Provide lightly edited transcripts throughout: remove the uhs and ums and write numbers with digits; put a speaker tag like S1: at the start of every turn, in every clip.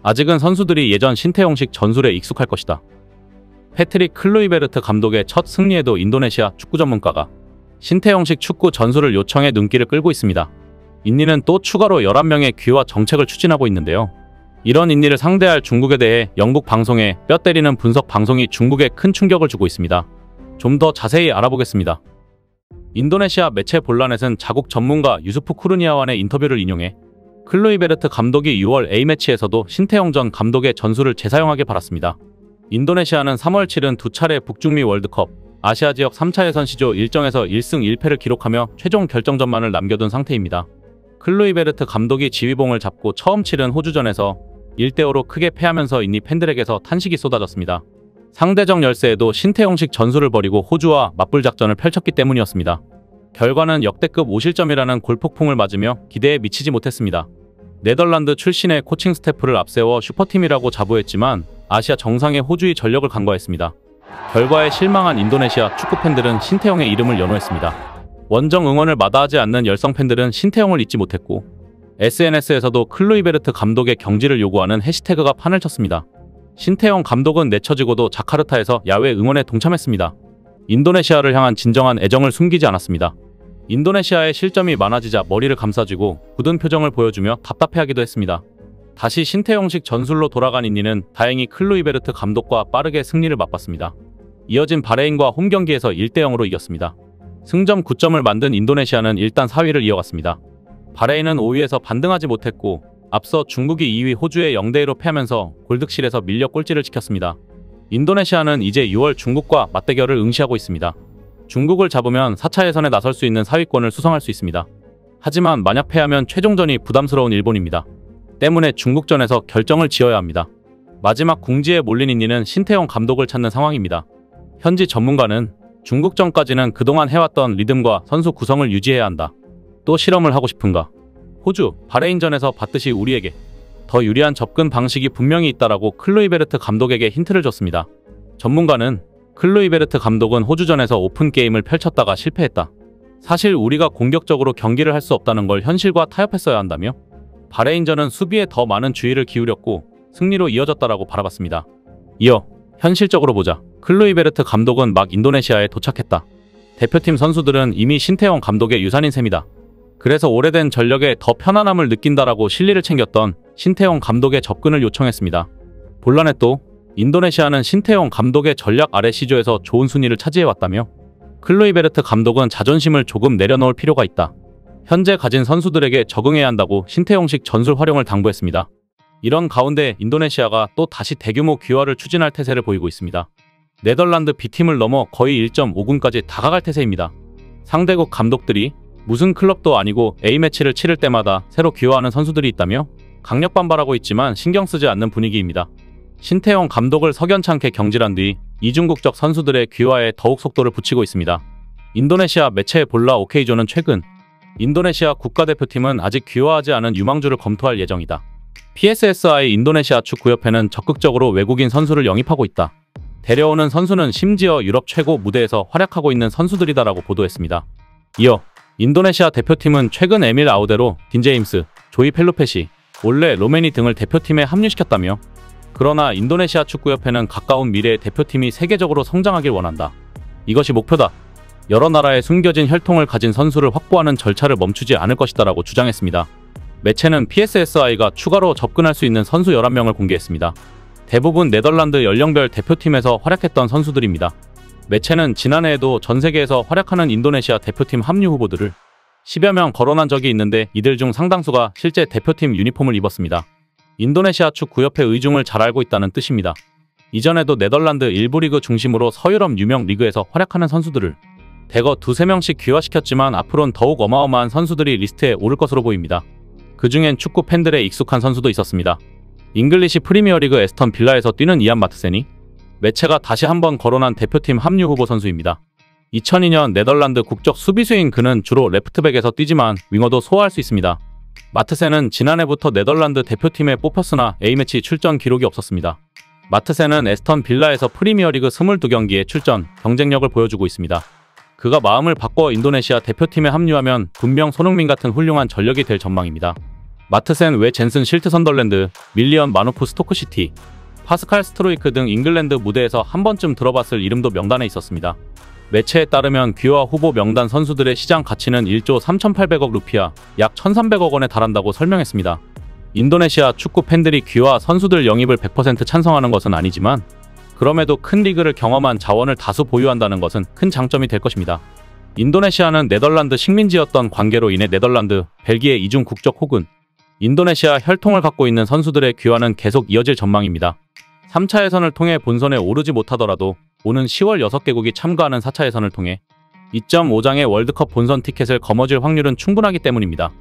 S1: 아직은 선수들이 예전 신태용식 전술에 익숙할 것이다. 패트릭 클루이베르트 감독의 첫 승리에도 인도네시아 축구 전문가가 신태용식 축구 전술을 요청해 눈길을 끌고 있습니다. 인니는 또 추가로 11명의 귀화 정책을 추진하고 있는데요. 이런 인니를 상대할 중국에 대해 영국 방송의 뼈 때리는 분석 방송이 중국에 큰 충격을 주고 있습니다. 좀 더 자세히 알아보겠습니다. 인도네시아 매체 볼라넷은 자국 전문가 유수프 쿠르니아완의 인터뷰를 인용해 클루이베르트 감독이 6월 A매치에서도 신태용 전 감독의 전술을 재사용하길 바랐습니다. 인도네시아는 3월 7일 두 차례 북중미 월드컵 아시아 지역 3차 예선 시조 일정에서 1승 1패를 기록하며 최종 결정전만을 남겨둔 상태입니다. 클루이베르트 감독이 지휘봉을 잡고 처음 치른 호주전에서 1대5로 크게 패하면서 인니 팬들에게서 탄식이 쏟아졌습니다. 상대적 열세에도 신태용식 전술을 버리고 호주와 맞불 작전을 펼쳤기 때문이었습니다. 결과는 역대급 5실점이라는 골폭풍을 맞으며 기대에 미치지 못했습니다. 네덜란드 출신의 코칭 스태프를 앞세워 슈퍼팀이라고 자부했지만 아시아 정상의 호주의 전력을 간과했습니다. 결과에 실망한 인도네시아 축구팬들은 신태용의 이름을 연호했습니다. 원정 응원을 마다하지 않는 열성 팬들은 신태용을 잊지 못했고 SNS에서도 클루이베르트 감독의 경질을 요구하는 해시태그가 판을 쳤습니다. 신태용 감독은 내처지고도 자카르타에서 야외 응원에 동참했습니다. 인도네시아를 향한 진정한 애정을 숨기지 않았습니다. 인도네시아의 실점이 많아지자 머리를 감싸쥐고 굳은 표정을 보여주며 답답해하기도 했습니다. 다시 신태용식 전술로 돌아간 인니는 다행히 클루이베르트 감독과 빠르게 승리를 맛봤습니다. 이어진 바레인과 홈경기에서 1대0으로 이겼습니다. 승점 9점을 만든 인도네시아는 일단 4위를 이어갔습니다. 바레인은 5위에서 반등하지 못했고 앞서 중국이 2위 호주에 0대2로 패하면서 골득실에서 밀려 꼴찌를 지켰습니다. 인도네시아는 이제 6월 중국과 맞대결을 응시하고 있습니다. 중국을 잡으면 4차 예선에 나설 수 있는 4위권을 수성할 수 있습니다. 하지만 만약 패하면 최종전이 부담스러운 일본입니다. 때문에 중국전에서 결정을 지어야 합니다. 마지막 궁지에 몰린 인니는 신태용 감독을 찾는 상황입니다. 현지 전문가는 중국전까지는 그동안 해왔던 리듬과 선수 구성을 유지해야 한다. 또 실험을 하고 싶은가? 호주, 바레인전에서 봤듯이 우리에게 더 유리한 접근 방식이 분명히 있다라고 클루이베르트 감독에게 힌트를 줬습니다. 전문가는 클루이베르트 감독은 호주전에서 오픈 게임을 펼쳤다가 실패했다. 사실 우리가 공격적으로 경기를 할 수 없다는 걸 현실과 타협했어야 한다며 바레인전은 수비에 더 많은 주의를 기울였고 승리로 이어졌다라고 바라봤습니다. 이어 현실적으로 보자. 클루이베르트 감독은 막 인도네시아에 도착했다. 대표팀 선수들은 이미 신태용 감독의 유산인 셈이다. 그래서 오래된 전력에 더 편안함을 느낀다라고 실리를 챙겼던 신태용 감독의 접근을 요청했습니다. 본란에 또 인도네시아는 신태용 감독의 전략 아래 시조에서 좋은 순위를 차지해왔다며 클루이베르트 감독은 자존심을 조금 내려놓을 필요가 있다. 현재 가진 선수들에게 적응해야 한다고 신태용식 전술 활용을 당부했습니다. 이런 가운데 인도네시아가 또 다시 대규모 귀화를 추진할 태세를 보이고 있습니다. 네덜란드 B팀을 넘어 거의 1.5군까지 다가갈 태세입니다. 상대국 감독들이 무슨 클럽도 아니고 A매치를 치를 때마다 새로 귀화하는 선수들이 있다며 강력 반발하고 있지만 신경 쓰지 않는 분위기입니다. 신태용 감독을 석연찮게 경질한 뒤 이중국적 선수들의 귀화에 더욱 속도를 붙이고 있습니다. 인도네시아 매체 볼라 오케이조는 최근 인도네시아 국가대표팀은 아직 귀화하지 않은 유망주를 검토할 예정이다. PSSI 인도네시아 축구협회는 적극적으로 외국인 선수를 영입하고 있다. 데려오는 선수는 심지어 유럽 최고 무대에서 활약하고 있는 선수들이다라고 보도했습니다. 이어 인도네시아 대표팀은 최근 에밀 아우데로, 딘 제임스, 조이 펠루페시, 올레 로메니 등을 대표팀에 합류시켰다며 그러나 인도네시아 축구협회는 가까운 미래에 대표팀이 세계적으로 성장하길 원한다. 이것이 목표다. 여러 나라의 숨겨진 혈통을 가진 선수를 확보하는 절차를 멈추지 않을 것이다라고 주장했습니다. 매체는 PSSI가 추가로 접근할 수 있는 선수 11명을 공개했습니다. 대부분 네덜란드 연령별 대표팀에서 활약했던 선수들입니다. 매체는 지난해에도 전 세계에서 활약하는 인도네시아 대표팀 합류 후보들을 10여 명 거론한 적이 있는데 이들 중 상당수가 실제 대표팀 유니폼을 입었습니다. 인도네시아 축구협회 의중을 잘 알고 있다는 뜻입니다. 이전에도 네덜란드 일부 리그 중심으로 서유럽 유명 리그에서 활약하는 선수들을 대거 2~3명씩 귀화시켰지만 앞으로는 더욱 어마어마한 선수들이 리스트에 오를 것으로 보입니다. 그중엔 축구 팬들의 익숙한 선수도 있었습니다. 잉글리시 프리미어리그 에스턴 빌라에서 뛰는 이안 마트센이 매체가 다시 한번 거론한 대표팀 합류 후보 선수입니다. 2002년 네덜란드 국적 수비수인 그는 주로 레프트백에서 뛰지만 윙어도 소화할 수 있습니다. 마트센은 지난해부터 네덜란드 대표팀에 뽑혔으나 A매치 출전 기록이 없었습니다. 마트센은 에스턴 빌라에서 프리미어리그 22경기에 출전, 경쟁력을 보여주고 있습니다. 그가 마음을 바꿔 인도네시아 대표팀에 합류하면 분명 손흥민 같은 훌륭한 전력이 될 전망입니다. 마트센 웨 젠슨 실트 선덜랜드, 밀리언 마노프 스토크시티, 파스칼 스트로이크 등 잉글랜드 무대에서 한 번쯤 들어봤을 이름도 명단에 있었습니다. 매체에 따르면 귀화 후보 명단 선수들의 시장 가치는 1조 3,800억 루피아, 약 1,300억 원에 달한다고 설명했습니다. 인도네시아 축구 팬들이 귀화 선수들 영입을 100% 찬성하는 것은 아니지만 그럼에도 큰 리그를 경험한 자원을 다수 보유한다는 것은 큰 장점이 될 것입니다. 인도네시아는 네덜란드 식민지였던 관계로 인해 네덜란드, 벨기에 이중 국적 혹은 인도네시아 혈통을 갖고 있는 선수들의 귀화는 계속 이어질 전망입니다. 3차 예선을 통해 본선에 오르지 못하더라도 오는 10월 6개국이 참가하는 4차 예선을 통해 2.5장의 월드컵 본선 티켓을 거머쥘 확률은 충분하기 때문입니다.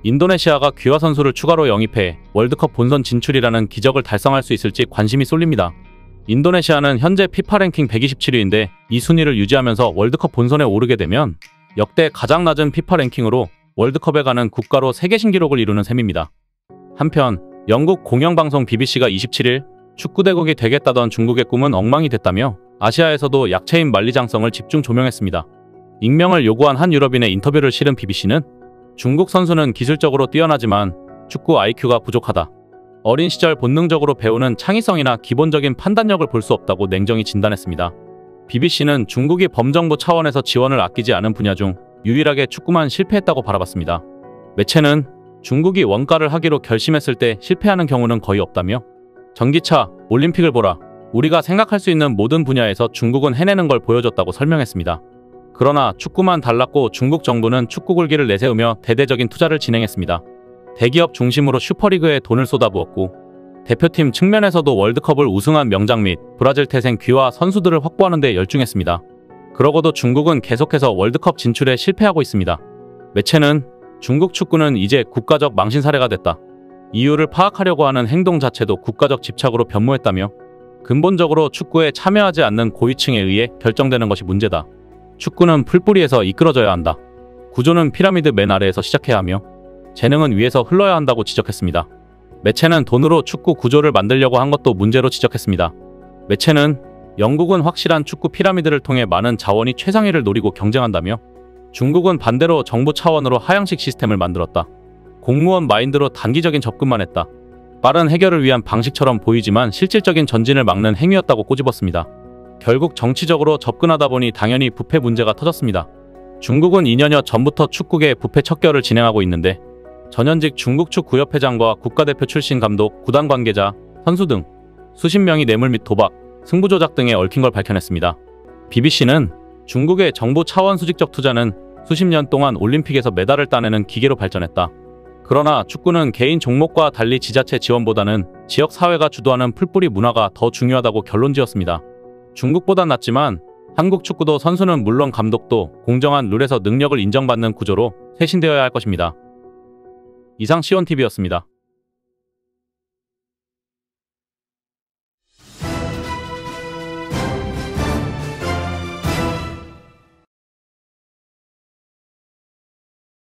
S1: 인도네시아가 귀화 선수를 추가로 영입해 월드컵 본선 진출이라는 기적을 달성할 수 있을지 관심이 쏠립니다. 인도네시아는 현재 피파 랭킹 127위인데 이 순위를 유지하면서 월드컵 본선에 오르게 되면 역대 가장 낮은 피파 랭킹으로 월드컵에 가는 국가로 세계 신기록을 이루는 셈입니다. 한편 영국 공영방송 BBC가 27일 축구대국이 되겠다던 중국의 꿈은 엉망이 됐다며 아시아에서도 약체인 만리장성을 집중 조명했습니다. 익명을 요구한 한 유럽인의 인터뷰를 실은 BBC는 중국 선수는 기술적으로 뛰어나지만 축구 IQ가 부족하다. 어린 시절 본능적으로 배우는 창의성이나 기본적인 판단력을 볼 수 없다고 냉정히 진단했습니다. BBC는 중국이 범정부 차원에서 지원을 아끼지 않은 분야 중 유일하게 축구만 실패했다고 바라봤습니다. 매체는 중국이 원가를 하기로 결심했을 때 실패하는 경우는 거의 없다며 전기차, 올림픽을 보라. 우리가 생각할 수 있는 모든 분야에서 중국은 해내는 걸 보여줬다고 설명했습니다. 그러나 축구만 달랐고 중국 정부는 축구 굴기를 내세우며 대대적인 투자를 진행했습니다. 대기업 중심으로 슈퍼리그에 돈을 쏟아부었고 대표팀 측면에서도 월드컵을 우승한 명장 및 브라질 태생 귀화 선수들을 확보하는 데 열중했습니다. 그러고도 중국은 계속해서 월드컵 진출에 실패하고 있습니다. 매체는 중국 축구는 이제 국가적 망신 사례가 됐다. 이유를 파악하려고 하는 행동 자체도 국가적 집착으로 변모했다며 근본적으로 축구에 참여하지 않는 고위층에 의해 결정되는 것이 문제다. 축구는 풀뿌리에서 이끌어져야 한다. 구조는 피라미드 맨 아래에서 시작해야 하며 재능은 위에서 흘러야 한다고 지적했습니다. 매체는 돈으로 축구 구조를 만들려고 한 것도 문제로 지적했습니다. 매체는 영국은 확실한 축구 피라미드를 통해 많은 자원이 최상위를 노리고 경쟁한다며 중국은 반대로 정부 차원으로 하향식 시스템을 만들었다. 공무원 마인드로 단기적인 접근만 했다. 빠른 해결을 위한 방식처럼 보이지만 실질적인 전진을 막는 행위였다고 꼬집었습니다. 결국 정치적으로 접근하다 보니 당연히 부패 문제가 터졌습니다. 중국은 2년여 전부터 축구계 부패 척결을 진행하고 있는데 전현직 중국축 구협회장과 국가대표 출신 감독, 구단 관계자, 선수 등 수십 명이 뇌물 및 도박, 승부 조작 등에 얽힌 걸 밝혀냈습니다. BBC는 중국의 정부 차원 수직적 투자는 수십 년 동안 올림픽에서 메달을 따내는 기계로 발전했다. 그러나 축구는 개인 종목과 달리 지자체 지원보다는 지역 사회가 주도하는 풀뿌리 문화가 더 중요하다고 결론지었습니다. 중국보단 낫지만 한국 축구도 선수는 물론 감독도 공정한 룰에서 능력을 인정받는 구조로 쇄신되어야 할 것입니다. 이상 시온TV였습니다.